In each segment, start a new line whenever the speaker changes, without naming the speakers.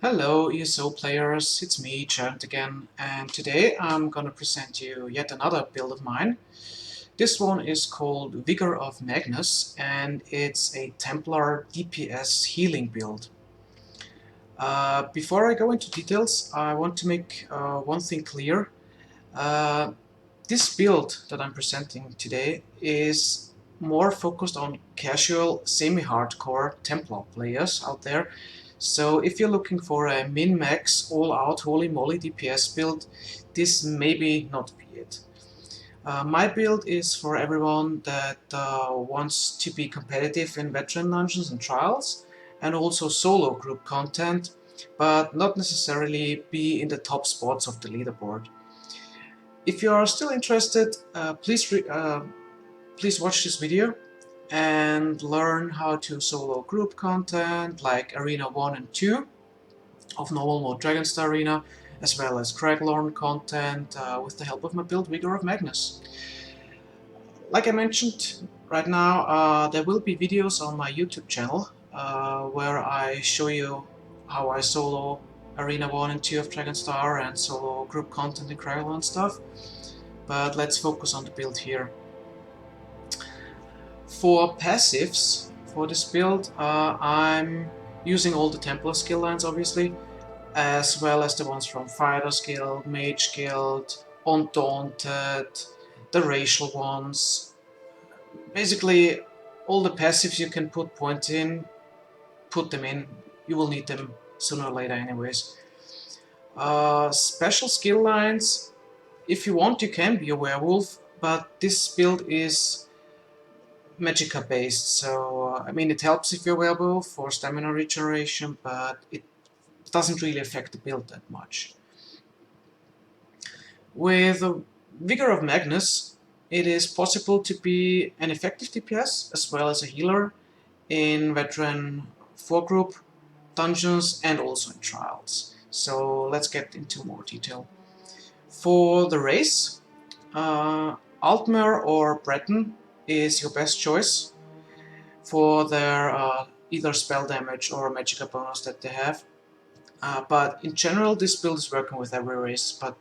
Hello ESO players, it's me, Geraint again, and today I'm gonna present you yet another build of mine. This one is called Vigor of Magnus, and it's a Templar DPS healing build. Before I go into details, I want to make one thing clear. Uh, this build that I'm presenting today is more focused on casual, semi-hardcore Templar players out there. So if you're looking for a min-max, all-out, holy moly DPS build, this may not be it. My build is for everyone that wants to be competitive in veteran dungeons and trials, and also solo group content, but not necessarily be in the top spots of the leaderboard. If you are still interested, please watch this video and learn how to solo group content like Arena 1 and 2 of normal mode Dragonstar Arena, as well as Craglorn content with the help of my build Vigor of Magnus. Like I mentioned, right now there will be videos on my YouTube channel where I show you how I solo Arena 1 and 2 of Dragonstar and solo group content in Craglorn stuff. But let's focus on the build here. For passives, for this build, I'm using all the Templar skill lines, obviously, as well as the ones from Fighter's Guild, Mage Guild, Undaunted, the racial ones. Basically, all the passives you can put points in, put them in. You will need them sooner or later anyways. Special skill lines, if you want you can be a werewolf, but this build is magicka based, so I mean it helps if you're a werewolf for stamina regeneration, but it doesn't really affect the build that much. With Vigor of Magnus, it is possible to be an effective DPS as well as a healer in veteran 4 group dungeons and also in trials. So let's get into more detail. For the race, Altmer or Breton is your best choice for their either spell damage or magicka bonus that they have. But in general, this build is working with every race, but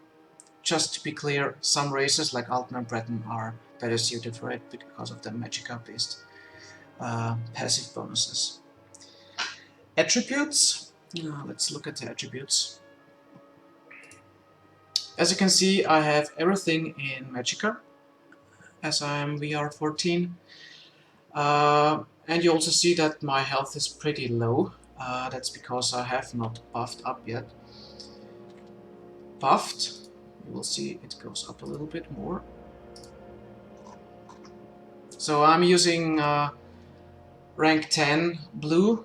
just to be clear, some races like Altmer and Breton are better suited for it because of the magicka based passive bonuses. Attributes, let's look at the attributes. As you can see, I have everything in magicka, as I am VR 14. And you also see that my health is pretty low. That's because I have not buffed up yet. Buffed, you will see it goes up a little bit more. So I'm using rank 10 blue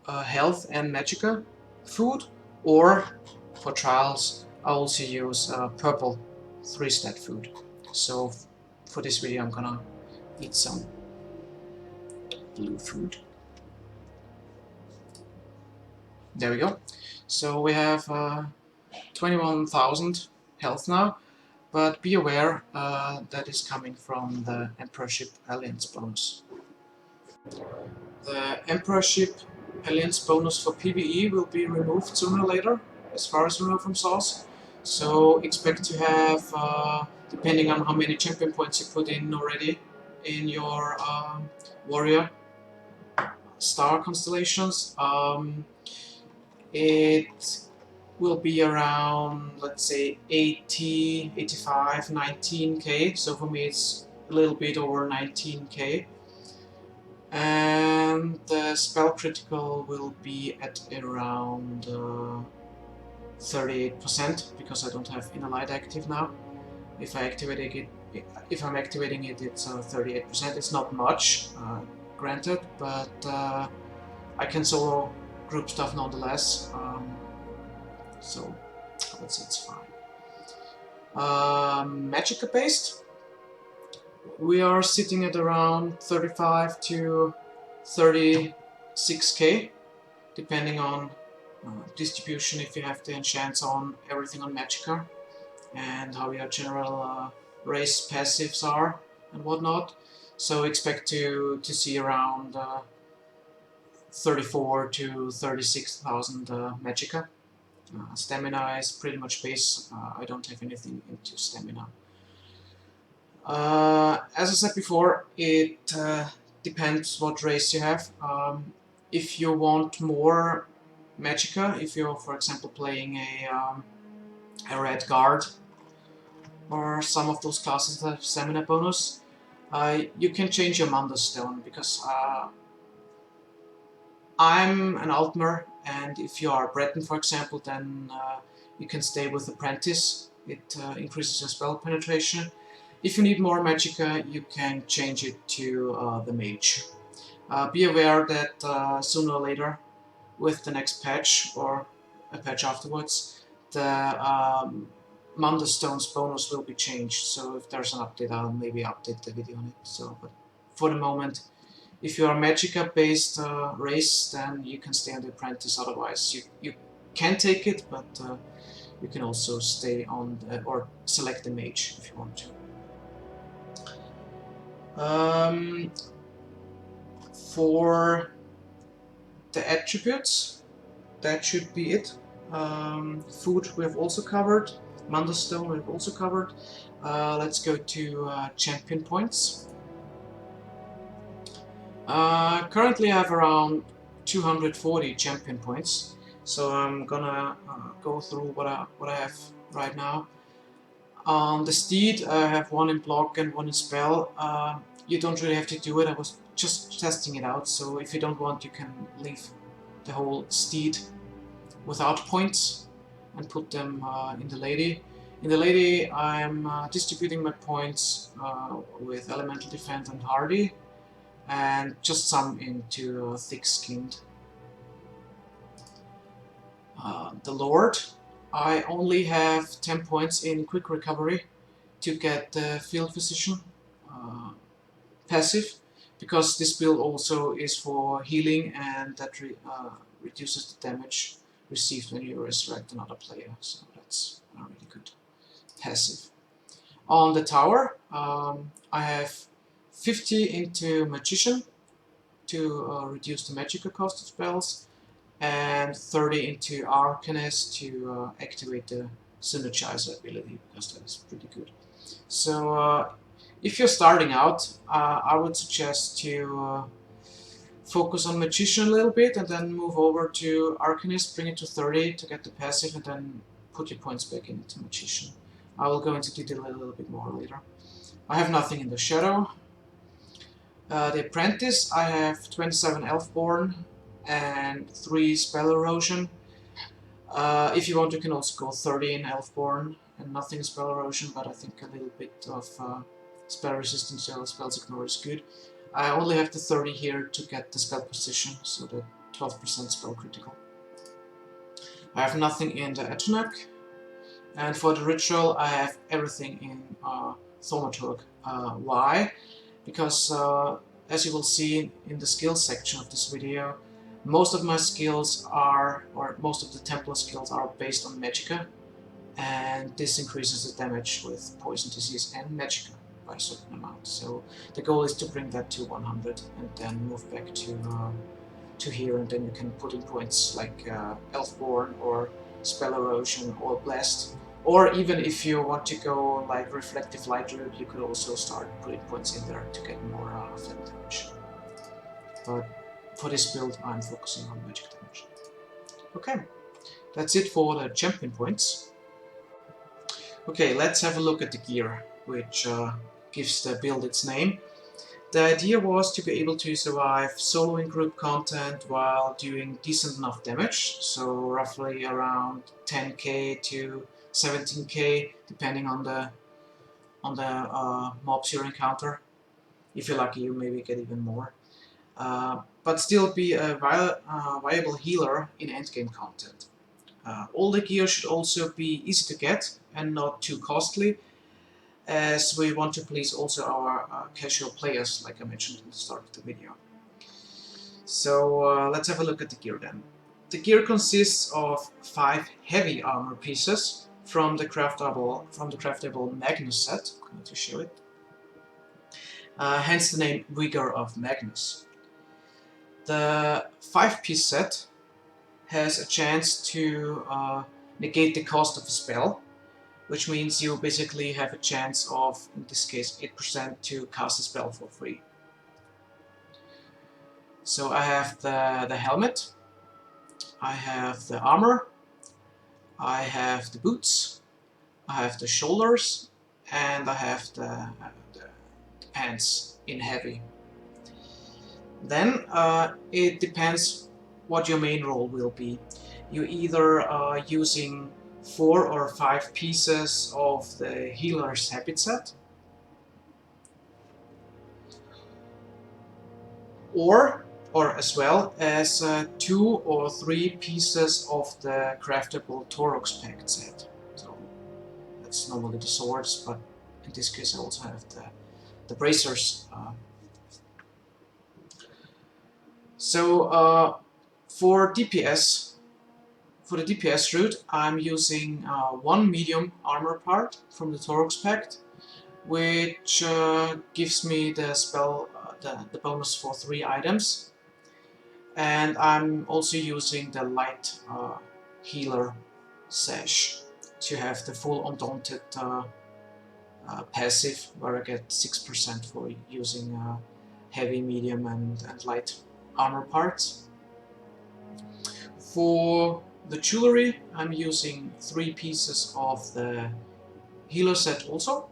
health and magicka food, or for trials I also use purple 3-stat food. So for this video I'm gonna eat some blue food. There we go. So we have 21,000 health now, but be aware that is coming from the Emperorship Alliance bonus. The Emperorship Alliance bonus for PvE will be removed sooner or later, as far as we know from source. So expect to have, depending on how many champion points you put in already in your warrior star constellations, it will be around, let's say, 80, 85, 19k. So for me it's a little bit over 19k. And the spell critical will be at around 38% because I don't have Inner Light active now. If I'm activating it, it's 38%. It's not much, granted, but I can solo group stuff nonetheless. So let's say it's fine. Magicka based, we are sitting at around 35 to 36k, depending on distribution, if you have the enchants on everything on magicka and how your general race passives are and whatnot. So expect to see around 34 to 36,000 magicka. Stamina is pretty much base. I don't have anything into stamina. As I said before, it depends what race you have. If you want more magicka, if you're, for example, playing a red guard or some of those classes that have stamina bonus, you can change your Mundus stone, because I'm an Altmer, and if you are Breton, for example, then you can stay with Apprentice. It increases your spell penetration. If you need more magicka, you can change it to the Mage. Be aware that sooner or later, with the next patch or a patch afterwards, the Mundus Stones bonus will be changed. So if there's an update, I'll maybe update the video on it. So, but for the moment, if you are a magicka based race, then you can stay on the Apprentice. Otherwise, you can take it, but you can also stay on the, or select the Mage if you want to. For the attributes, that should be it. Food we have also covered. Mundus Stone we have also covered. Let's go to champion points. Currently I have around 240 champion points, so I'm gonna go through what I have right now. On the steed, I have one in block and one in spell. You don't really have to do it, I was just testing it out, so if you don't want, you can leave the whole steed without points and put them in the lady. In the lady, I'm distributing my points with elemental defense and hardy, and just some into thick-skinned. The Lord, I only have 10 points in quick recovery to get the field physician passive, because this build also is for healing, and that reduces the damage received when you resurrect another player, so that's a really good passive. On the tower, I have 50 into Magician to reduce the magical cost of spells, and 30 into Arcanist to activate the Synergizer ability, because that is pretty good. So if you're starting out, I would suggest to focus on Magician a little bit, and then move over to Arcanist, bring it to 30 to get the passive, and then put your points back into Magician. I will go into detail a little bit more later. I have nothing in the Shadow. The Apprentice, I have 27 Elfborn and 3 Spell Erosion. If you want, you can also go 30 in Elfborn and nothing Spell Erosion, but I think a little bit of spell resistance or spells ignore is good. I only have the 30 here to get the spell precision, so the 12% spell critical. I have nothing in the Etunak, and for the ritual I have everything in Thaumaturg. Why? Because as you will see in the skills section of this video, most of my skills are, or most of the Templar skills are based on magicka, and this increases the damage with poison disease and magicka by a certain amount. So the goal is to bring that to 100 and then move back to here, and then you can put in points like Elfborn or Spell Erosion or Blessed. Or even if you want to go like Reflective Light Druid, you could also start putting points in there to get more flame damage. But for this build, I'm focusing on magic damage. Okay, that's it for the champion points. Okay, let's have a look at the gear, which gives the build its name. The idea was to be able to survive soloing group content while doing decent enough damage, so roughly around 10k to 17k, depending on the mobs you encounter. If you're lucky, you maybe get even more. But still be a viable healer in endgame content. All the gear should also be easy to get and not too costly, as we want to please also our casual players, like I mentioned at the start of the video. So let's have a look at the gear then. The gear consists of 5 heavy armor pieces from the craftable Magnus set. I'm going to show it. Hence the name Vigor of Magnus. The 5-piece set has a chance to negate the cost of a spell, which means you basically have a chance of, in this case, 8% to cast a spell for free. So I have the helmet, I have the armor, I have the boots, I have the shoulders, and I have the pants in heavy. Then it depends what your main role will be. You either are using 4 or 5 pieces of the healer's habit set, or as well as 2 or 3 pieces of the craftable Torok's pact set. So that's normally the swords, but in this case I also have the bracers. For DPS, for the DPS route, I'm using 1 medium armor part from the Torok's pact, which gives me the spell, the bonus for 3 items. And I'm also using the light healer sash to have the full undaunted passive, where I get 6% for using heavy, medium and light armor parts. For the jewelry, I'm using 3 pieces of the healer set also.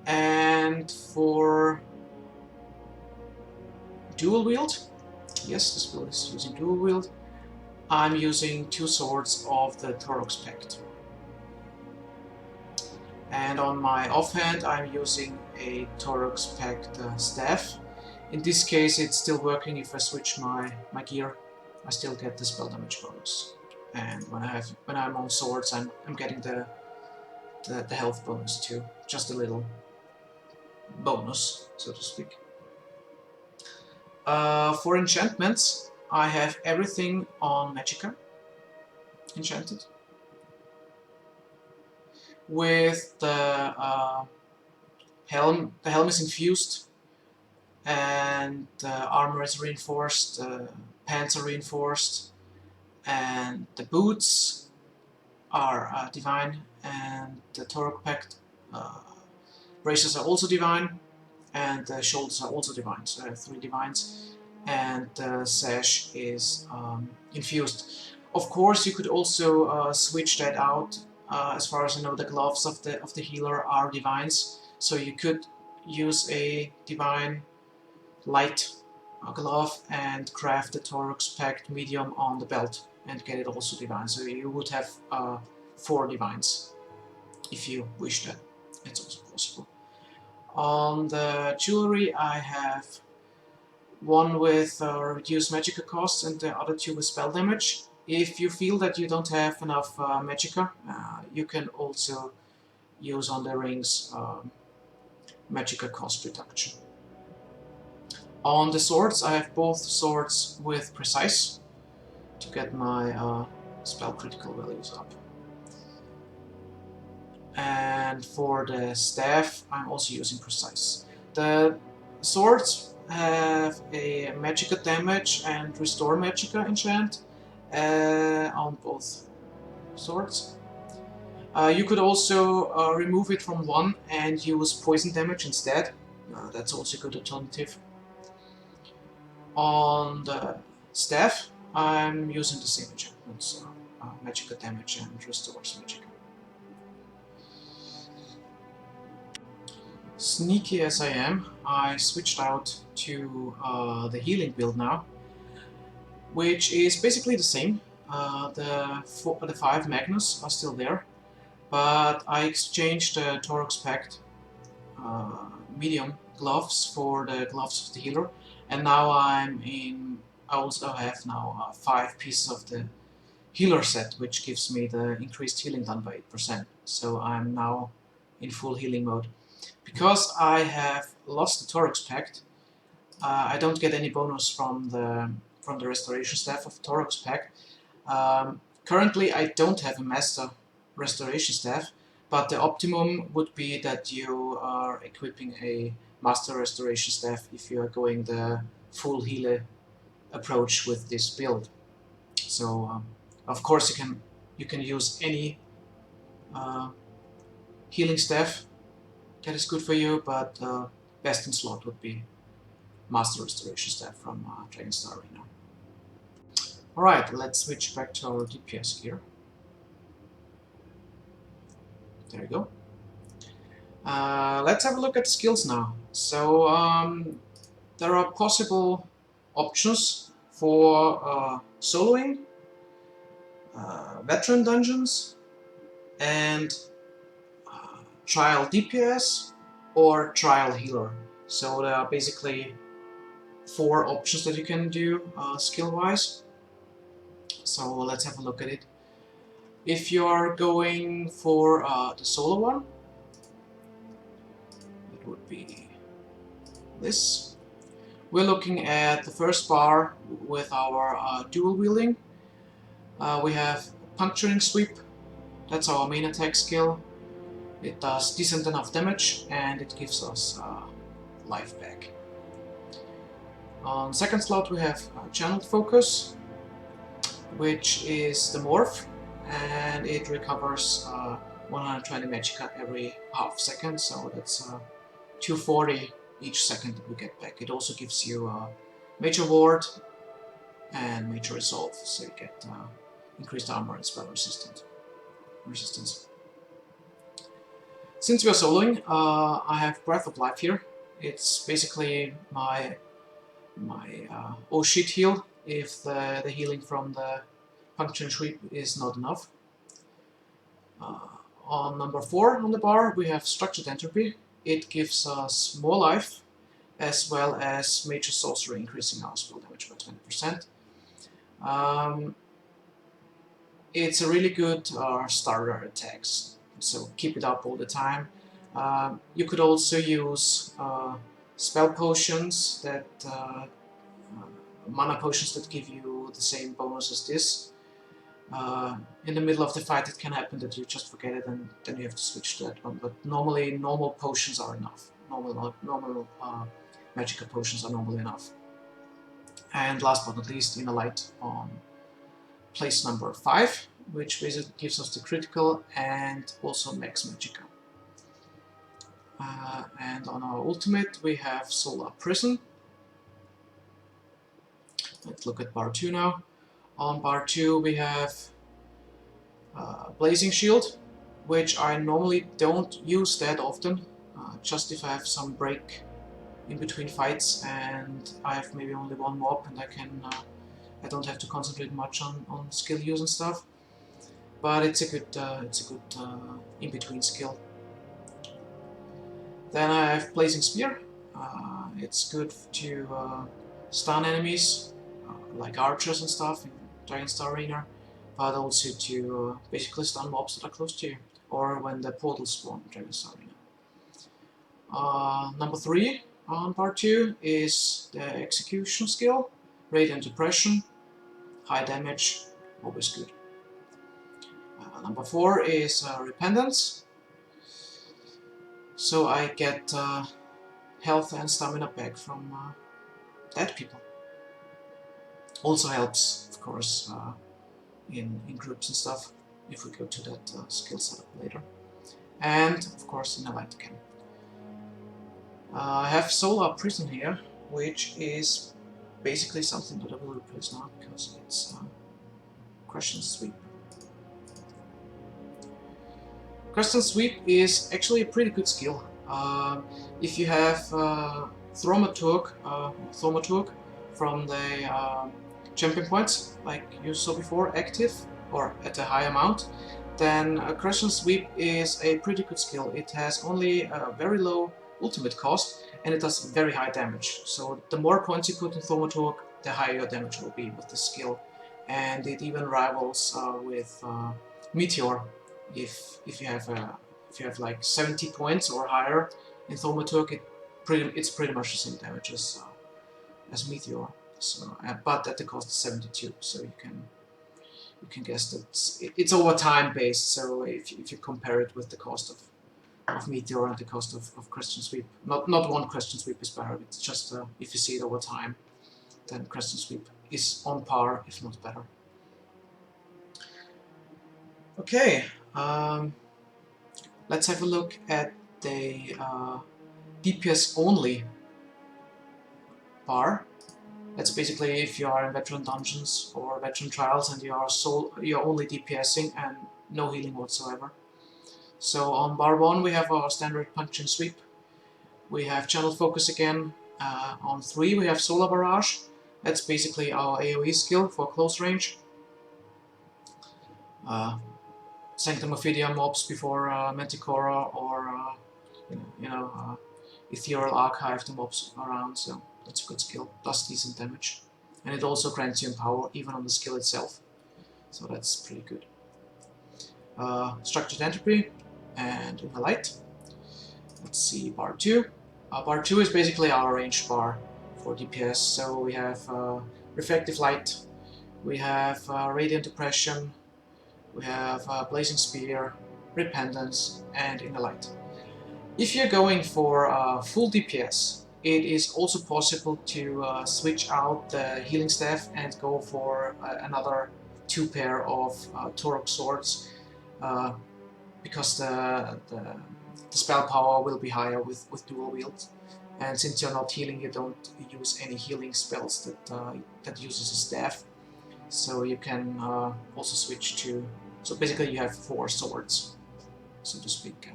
And for dual wield, yes, this build is using dual wield, I'm using 2 swords of the Torok's pact. And on my offhand, I'm using a Torok's pact staff. In this case, it's still working. If I switch my gear, I still get the spell damage bonus. And when I'm on swords, I'm getting the health bonus too. Just a little bonus, so to speak. For enchantments, I have everything on Magicka enchanted. With the helm is infused, and the armor is reinforced, the pants are reinforced, and the boots are divine, and the Torok pact braces are also divine, and the shoulders are also divine. So I have 3 divines, and the sash is infused. Of course, you could also switch that out. As far as I know, the gloves of the healer are divines, so you could use a divine light glove and craft the Torok's pact medium on the belt and get it also divine. So you would have 4 divines if you wish that. It's also possible. On the jewelry, I have 1 with reduced magicka costs and the other 2 with spell damage. If you feel that you don't have enough magicka, you can also use on the rings magicka cost reduction. On the swords, I have both swords with precise to get my spell critical values up. And for the staff, I'm also using precise. The swords have a magicka damage and restore magicka enchant on both swords. You could also remove it from 1 and use poison damage instead. That's also a good alternative. On the staff, I'm using the same enchantments, magicka damage and restores magicka. Sneaky as I am, I switched out to the healing build now, which is basically the same. The 5 Magnus are still there, but I exchanged the Torok's pact medium gloves for the gloves of the healer, and now I also have now 5 pieces of the healer set, which gives me the increased healing done by 8%. So I'm now in full healing mode. Because I have lost the Torok's pact, I don't get any bonus from the restoration staff of Torok's pact. Currently, I don't have a master restoration staff, but the optimum would be that you are equipping a master restoration staff if you are going the full healer approach with this build. So of course you can use any healing staff that is good for you, but best in slot would be Master Restoration Staff from Dragonstar Arena. Alright, let's switch back to our DPS here. There you go. Let's have a look at the skills now. So there are possible options for soloing, veteran dungeons, and trial DPS or trial healer. So there are basically 4 options that you can do skill-wise. So let's have a look at it. If you are going for the solo one, it would be this. We're looking at the first bar with our dual wielding. We have Puncturing Sweep. That's our main attack skill. It does decent enough damage and it gives us life back. On second slot we have Channeled Focus, which is the morph, and it recovers 120 magicka every half second, so that's 240 each second that we get back. It also gives you Major Ward and Major Resolve, so you get increased armor and spell resistance. Since we are soloing, I have Breath of Life here. It's basically my oh shit heal if the healing from the Puncturing Sweep is not enough. On number 4 on the bar we have Structured Entropy. It gives us more life as well as Major Sorcery, increasing our spell damage by 20%. It's a really good starter attack, so keep it up all the time. You could also use spell potions that mana potions that give you the same bonus as this. In the middle of the fight it can happen that you just forget it and then you have to switch to that one, but normally normal potions are enough. Normal magical potions are normally enough. And last but not least, Inner Light on place number 5, which basically gives us the critical and also max magicka. And on our ultimate we have Solar Prison. Let's look at bar 2 now. On bar 2 we have Blazing Shield, which I normally don't use that often, just if I have some break in between fights and I have maybe only one mob and I don't have to concentrate much on skill use and stuff. But it's a good in-between skill. Then I have Blazing Spear. It's good to stun enemies like archers and stuff in Dragonstar Arena, but also to basically stun mobs that are close to you, or when the portals spawn in Dragonstar Arena. Number 3 on part 2 is the Execution skill, Radiant Depression, high damage, always good. Number 4 is Repentance, so I get health and stamina back from dead people. Also helps, of course, in groups and stuff, if we go to that skill setup later. And, of course, Inner Light again. I have Solar Prison here, which is basically something that I will replace now, because it's Crush and Sweep. Crush and Sweep is actually a pretty good skill. If you have Thaumaturg from the champion points, like you saw before, active or at a high amount, then Crush and Sweep is a pretty good skill. It has only a very low ultimate cost and it does very high damage. So the more points you put in Thaumaturg, the higher your damage will be with the skill. And it even rivals with Meteor. If you have like 70 points or higher in Thaumaturg, it's pretty much the same damage as Meteor. So, but at the cost of 72. So you can guess that it's over time based. So if you compare it with the cost of Meteor and the cost of Crush and Sweep, not one Crush and Sweep is better. It's just if you see it over time. then Crescent Sweep is on par, if not better. Okay, let's have a look at the DPS only bar. That's basically if you are in veteran dungeons or veteran trials and you're only DPSing and no healing whatsoever. So on bar 1 we have our standard punch and sweep. We have channel focus again. On 3 we have solar barrage. That's basically our AoE skill for close range. Sanctum Ophidia mobs before Manticora or Ethereal Archive the mobs around, so that's a good skill, plus decent damage. And it also grants you power even on the skill itself, so that's pretty good. Structured Entropy and in the light. Let's see, bar 2. Bar 2 is basically our range bar for DPS, so we have Reflective Light, we have Radiant Depression, we have Blazing Spear, Repentance, and in the light. If you're going for full DPS, it is also possible to switch out the healing staff and go for another 2 pair of Torok swords, because the spell power will be higher with dual wield. And since you're not healing, you don't use any healing spells that uses a staff. So you can also switch to. So basically, you have 4 swords, so to speak.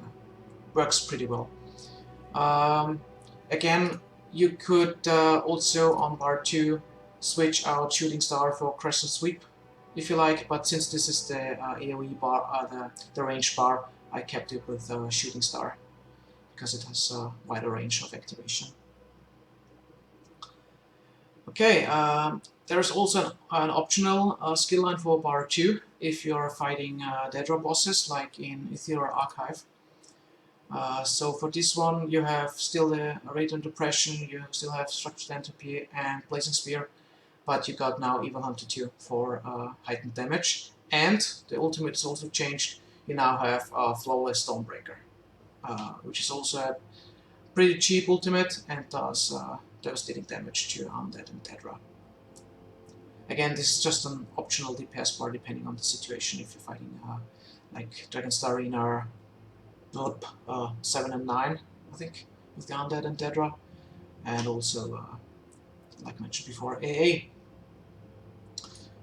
Works pretty well. Again, you could also on bar 2 switch out Shooting Star for Crescent Sweep if you like, but since this is the AoE bar, the range bar, I kept it with Shooting Star because it has a wider range of activation. Okay, there's also an optional skill line for bar 2 if you're fighting Daedra bosses like in Ethereal Archive. So for this one you have still the Radiant Depression, you still have Structured Entropy and Blazing Spear, but you got now Evil Hunter 2 for heightened damage, and the ultimate is also changed. You now have Flawless Stonebreaker, which is also a pretty cheap ultimate and does devastating damage to Undead and Daedra. Again, this is just an optional DPS bar depending on the situation. If you're fighting like Dragonstar Arena 7 and 9, I think, with the Undead and Daedra, and also, like mentioned before, AA.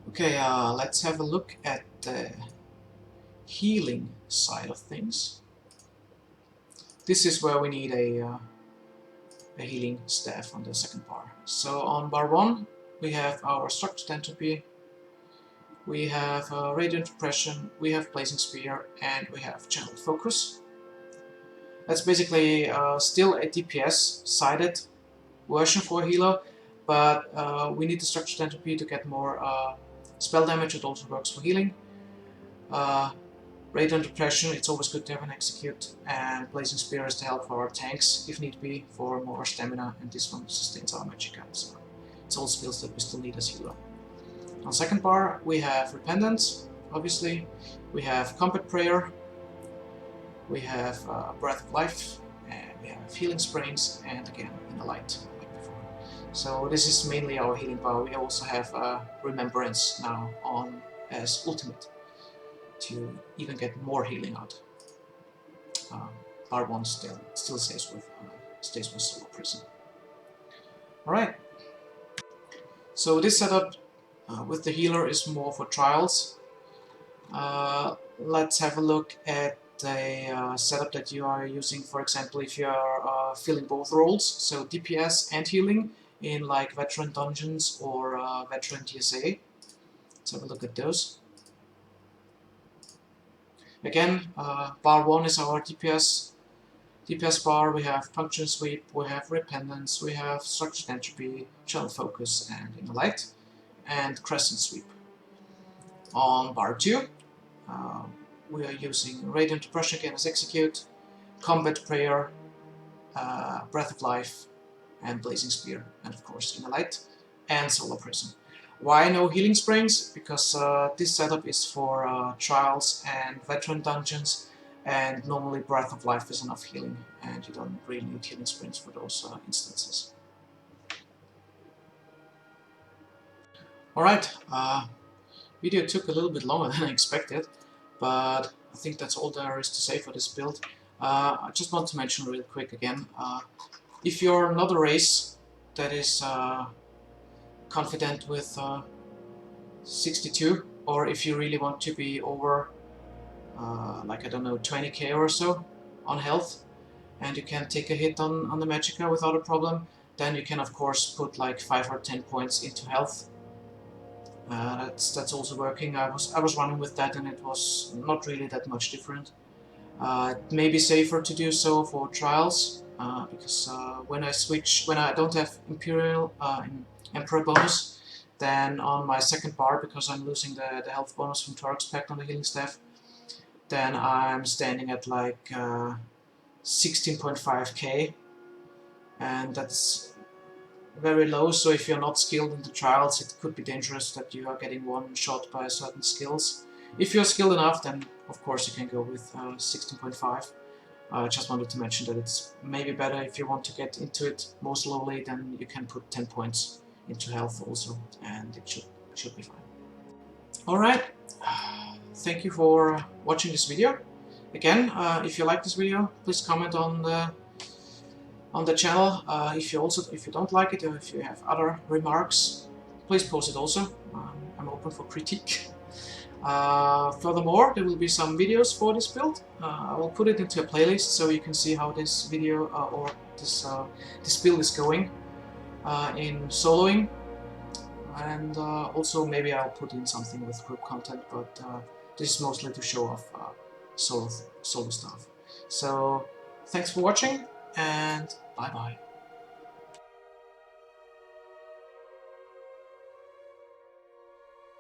Okay, let's have a look at the healing side of things. This is where we need a healing staff on the second bar. So on bar 1 we have our Structured Entropy, we have Radiant Depression, we have Blazing Spear, and we have Channel Focus. That's basically still a DPS sided version for a healer, but we need the Structured Entropy to get more spell damage. It also works for healing. Radiant Depression, it's always good to have an execute, and Blazing Spear is to help for our tanks if need be for more stamina, and this one sustains our magic items. So it's all skills that we still need as healer. On second bar we have Repentance, obviously, we have Combat Prayer, we have Breath of Life, and we have Healing Springs, and again in the light like before. So this is mainly our healing bar. We also have Remembrance now on as ultimate to even get more healing out. Bar 1 still stays with Solar Prison. Alright, so this setup with the healer is more for trials. Let's have a look at the setup that you are using, for example, if you are filling both roles, so DPS and healing in like veteran dungeons or veteran TSA. Let's have a look at those. Again, bar 1 is our DPS bar. We have Puncture and Sweep, we have Repentance, we have Structured Entropy, Channel Focus, and in the light, and Crescent Sweep. On bar 2, we are using Radiant Depression again as execute, Combat Prayer, Breath of Life, and Blazing Spear, and of course in the light, and Solar Prison. Why no Healing Springs? Because this setup is for trials and veteran dungeons, and normally Breath of Life is enough healing, and you don't really need Healing Springs for those instances. Alright, video took a little bit longer than I expected, but I think that's all there is to say for this build. I just want to mention real quick again, if you're not a race that is confident with 62, or if you really want to be over like I don't know 20k or so on health, and you can take a hit on the Magicka without a problem, then you can of course put like 5 or 10 points into health. That's also working. I was running with that and it was not really that much different. It may be safer to do so for trials because when I don't have Imperial Emperor bonus, then on my second bar, because I'm losing the health bonus from Torx Pact on the healing staff, then I'm standing at like 16.5k, and that's very low. So if you're not skilled in the trials, it could be dangerous that you are getting one shot by certain skills. If you're skilled enough, then of course you can go with 16.5. I just wanted to mention that it's maybe better if you want to get into it more slowly, then you can put 10 points into health also, and it should be fine. Alright, thank you for watching this video. Again, if you like this video, please comment on the channel. If you don't like it, or if you have other remarks, please post it also. I'm open for critique. Furthermore, there will be some videos for this build. I will put it into a playlist so you can see how this video or this build is going in soloing, and also maybe I'll put in something with group content, but this is mostly to show off solo stuff. So thanks for watching, and bye bye.